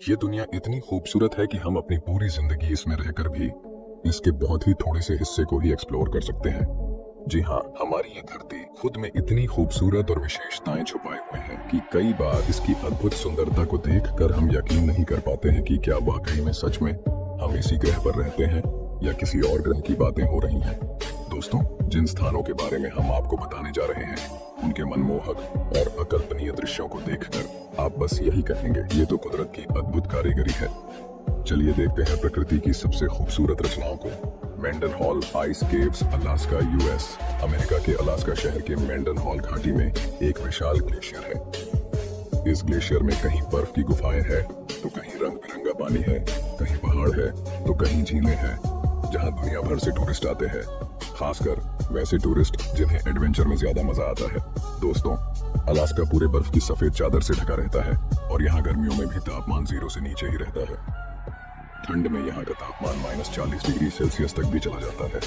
ये दुनिया इतनी खूबसूरत है कि हम अपनी पूरी जिंदगी इसमें रहकर भी इसके बहुत ही थोड़े से हिस्से को ही एक्सप्लोर कर सकते हैं। जी हाँ, हमारी ये धरती खुद में इतनी खूबसूरत और विशेषताएं छुपाए हुए हैं कि कई बार इसकी अद्भुत सुंदरता को देखकर हम यकीन नहीं कर पाते हैं कि क्या वाकई में सच में हम इसी ग्रह पर रहते हैं या किसी और ग्रह की बातें हो रही हैं। दोस्तों, जिन स्थानों के बारे में हम आपको बताने जा रहे हैं उनके मनमोहक और अकल्पनीय दृश्यों को देखकर आप बस यही कहेंगे, ये तो कुदरत की अद्भुत कारीगरी है। चलिए देखते हैं प्रकृति की सबसे खूबसूरत रचनाओं को। Mendenhall ice caves, Alaska, US. America के अलास्का शहर के मेंडनहॉल घाटी में एक विशाल ग्लेशियर है। इस ग्लेशियर में कहीं बर्फ की गुफाएं हैं तो कहीं रंग बिरंगा पानी है, कहीं पहाड़ है तो कहीं झीलें हैं, जहां दुनिया भर से टूरिस्ट आते हैं, खासकर वैसे टूरिस्ट जिन्हें एडवेंचर में ज्यादा मजा आता है। दोस्तों, अलास्का पूरे बर्फ की सफेद चादर से ढका रहता है और यहाँ गर्मियों में भी तापमान 0 से नीचे ही रहता है। ठंड में यहाँ का तापमान -40 डिग्री सेल्सियस तक भी चला जाता है।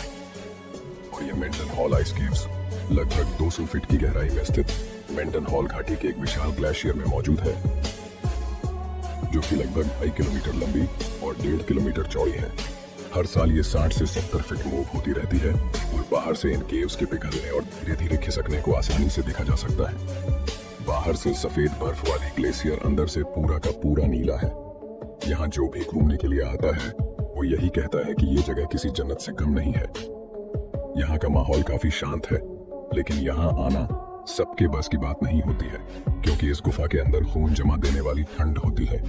और ये मेंडनहॉल आइस केव्स लगभग 200 फीट की गहराई में स्थित मेंडनहॉल घाटी के एक विशाल ग्लेशियर में मौजूद है, जो कि लगभग 2.5 किलोमीटर लंबी और 1.5 किलोमीटर चौड़ी है। हर साल ये 60 से 70 फीट मूव होती रहती है और बाहर से इन केव्स के पिघलने और धीरे धीरे खिसकने को आसानी से देखा जा सकता है। बाहर से सफेद बर्फ वाली ग्लेशियर अंदर से पूरा का पूरा नीला है। यहाँ जो भी घूमने के लिए आता है वो यही कहता है कि ये जगह किसी जन्नत से कम नहीं है। यहाँ का माहौल काफी शांत है, लेकिन यहाँ आना सबके बस की बात नहीं होती है, क्योंकि इस गुफा के अंदर खून जमा देने वाली ठंड होती है।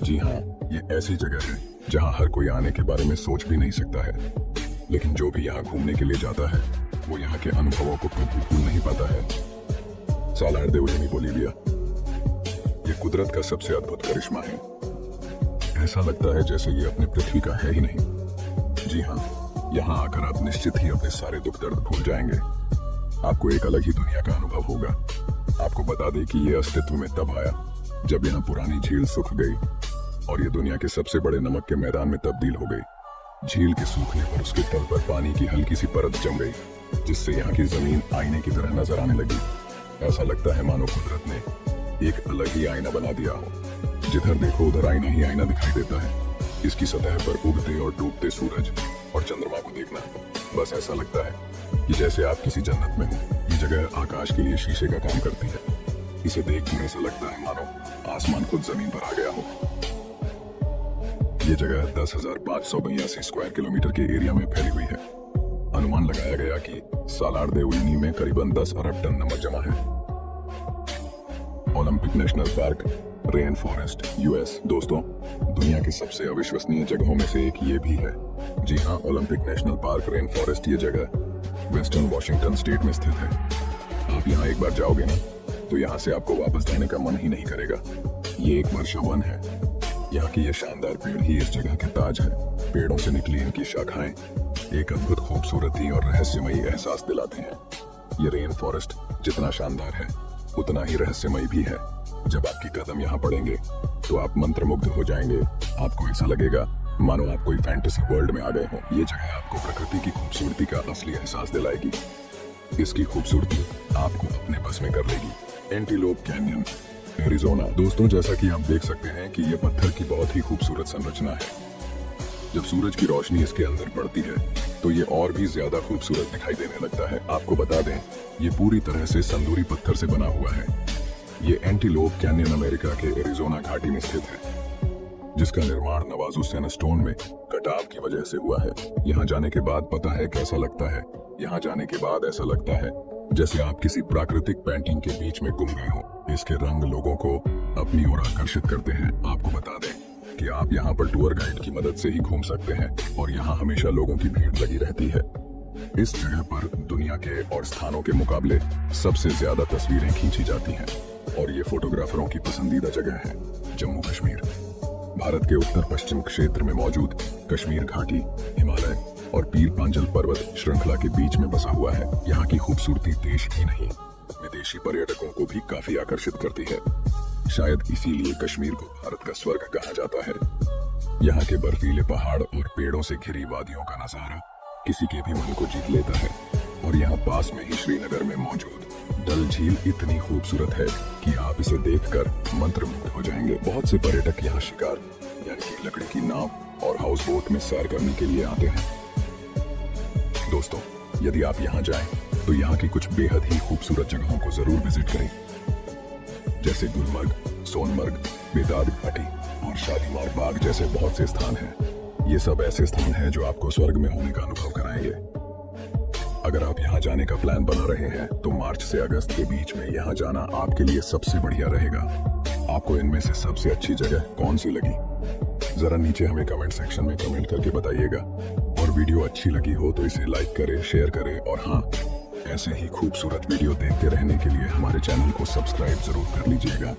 जी हाँ, ये ऐसी जगह है जहाँ हर कोई आने के बारे में सोच भी नहीं सकता है, लेकिन जो भी यहाँ घूमने के लिए जाता है वो यहाँ के अनुभवों को कभी भूल नहीं पाता है। सालार दे उइनी बोलिविया, ये कुदरत का सबसे अद्भुत करिश्मा है। ऐसा लगता है जैसे ये अपने पृथ्वी का है ही नहीं। जी हाँ, यहाँ आकर आप निश्चित ही अपने सारे दुख दर्द भूल जाएंगे। आपको एक अलग ही दुनिया का अनुभव होगा। आपको बता दें कि ये अस्तित्व में तब आया जब यहाँ पुरानी झील सूख गई और ये दुनिया के सबसे बड़े नमक के मैदान में तब्दील हो गई। झील के सूखने पर उसके तल पर पानी की हल्की सी परत जम गई, जिससे यहाँ की जमीन आईने की तरह नजर आने लगी। ऐसा लगता है मानो कुदरत ने एक अलग ही आईना बना दिया हो। जिधर देखो उधर आईना ही आईना दिखाई देता है। इसकी सतह पर उगते और डूबते सूरज और चंद्रमा को देखना बस ऐसा लगता है कि जैसे आप किसी जन्नत में हो। ये जगह आकाश के लिए शीशे का काम करती है। इसे देखकर ऐसा लगता है मानो आसमान खुद जमीन पर आ गया हो। ये जगह 10,582 स्क्वायर किलोमीटर के एरिया में फैली हुई है। अनुमान लगाया गया कि सालार दे उइनी में करीबन 10 अरब टन नमक जमा है। Olympic national park, rain forest, US. दोस्तों, दुनिया की सबसे अविश्वसनीय जगहों में से एक ये भी है। जी हाँ, Olympic national park, rain forest, ये जगह वेस्टर्न वॉशिंगटन स्टेट में स्थित है। आप यहाँ एक बार जाओगे ना तो यहाँ से आपको वापस जाने का मन ही नहीं करेगा। ये एक वर्षा वन है। यहाँ की ये शानदार पेड़ ही इस जगह के ताज है। पेड़ों से निकली इनकी शाखाएं एक अद्भुत खूबसूरती और रहस्यमयी एहसास दिलाते हैं। ये रेन फॉरेस्ट जितना शानदार है उतना ही रहस्यमयी भी है। जब आपकी कदम यहाँ पड़ेंगे तो आप मंत्रमुग्ध हो जाएंगे। आपको ऐसा लगेगा मानो आप कोई फैंटेसी वर्ल्ड में आ गए हो। ये जगह आपको प्रकृति की खूबसूरती का असली एहसास दिलाएगी। इसकी खूबसूरती आपको अपने बस में कर लेगी। Antelope canyon, Arizona. दोस्तों, जैसा कि आप देख सकते हैं कि ये पत्थर की बहुत ही खूबसूरत संरचना है। जब सूरज की रोशनी इसके अंदर पड़ती है तो ये और भी ज्यादा खूबसूरत दिखाई देने लगता है। आपको बता दें, ये पूरी तरह से संदूरी पत्थर से बना हुआ है। ये एंटीलोप कैनियन अमेरिका के एरिज़ोना घाटी में स्थित है, जिसका निर्माण नवाजो सैंडस्टोन में कटाव की वजह से हुआ है। यहाँ जाने के बाद पता है कैसा लगता है। यहाँ जाने के बाद ऐसा लगता है जैसे आप किसी प्राकृतिक पेंटिंग के बीच में गुम गए हो। इसके रंग लोगों को अपनी ओर आकर्षित करते हैं। आपको बता दें कि आप यहाँ पर टूर गाइड की मदद से ही घूम सकते हैं और यहाँ हमेशा लोगों की भीड़ लगी रहती है। इस जगह पर दुनिया के और स्थानों के मुकाबले सबसे ज्यादा तस्वीरें खींची जाती हैं और ये फोटोग्राफरों की पसंदीदा जगह है। जम्मू कश्मीर, भारत के उत्तर पश्चिम क्षेत्र में मौजूद कश्मीर घाटी, हिमालय और पीर पांजल पर्वत श्रृंखला के बीच में बसा हुआ है। यहाँ की खूबसूरती देश ही नहीं विदेशी पर्यटकों को भी काफी आकर्षित करती है। शायद इसीलिए कश्मीर को भारत का स्वर्ग कहा जाता है। यहाँ के बर्फीले पहाड़ और पेड़ों से घिरी वादियों का नजारा किसी के भी मन को जीत लेता है। और यहाँ पास में ही श्रीनगर में मौजूद डल झील इतनी खूबसूरत है कि आप इसे देखकर मंत्रमुग्ध हो जाएंगे। बहुत से पर्यटक यहाँ शिकार यानी कि लकड़ी की नाव और हाउस बोट में सैर करने के लिए आते हैं। दोस्तों, यदि आप यहाँ जाएं तो यहाँ की कुछ बेहद ही खूबसूरत जगहों को जरूर विजिट करें, जैसे गुलमर्ग, सोनमर्ग, बेदाग घाटी और शालीमार बाग जैसे बहुत से स्थान हैं। ये सब ऐसे स्थान हैं जो आपको स्वर्ग में होने का अनुभव कराएंगे। अगर आप यहाँ जाने का प्लान बना रहे हैं तो मार्च से अगस्त के बीच में यहाँ जाना आपके लिए सबसे बढ़िया रहेगा। आपको इनमें से सबसे अच्छी जगह कौन सी लगी, जरा नीचे हमें कमेंट सेक्शन में कमेंट करके बताइएगा। और वीडियो अच्छी लगी हो तो इसे लाइक करें, शेयर करें और हाँ, ऐसे ही खूबसूरत वीडियो देखते रहने के लिए हमारे चैनल को सब्सक्राइब जरूर कर लीजिएगा।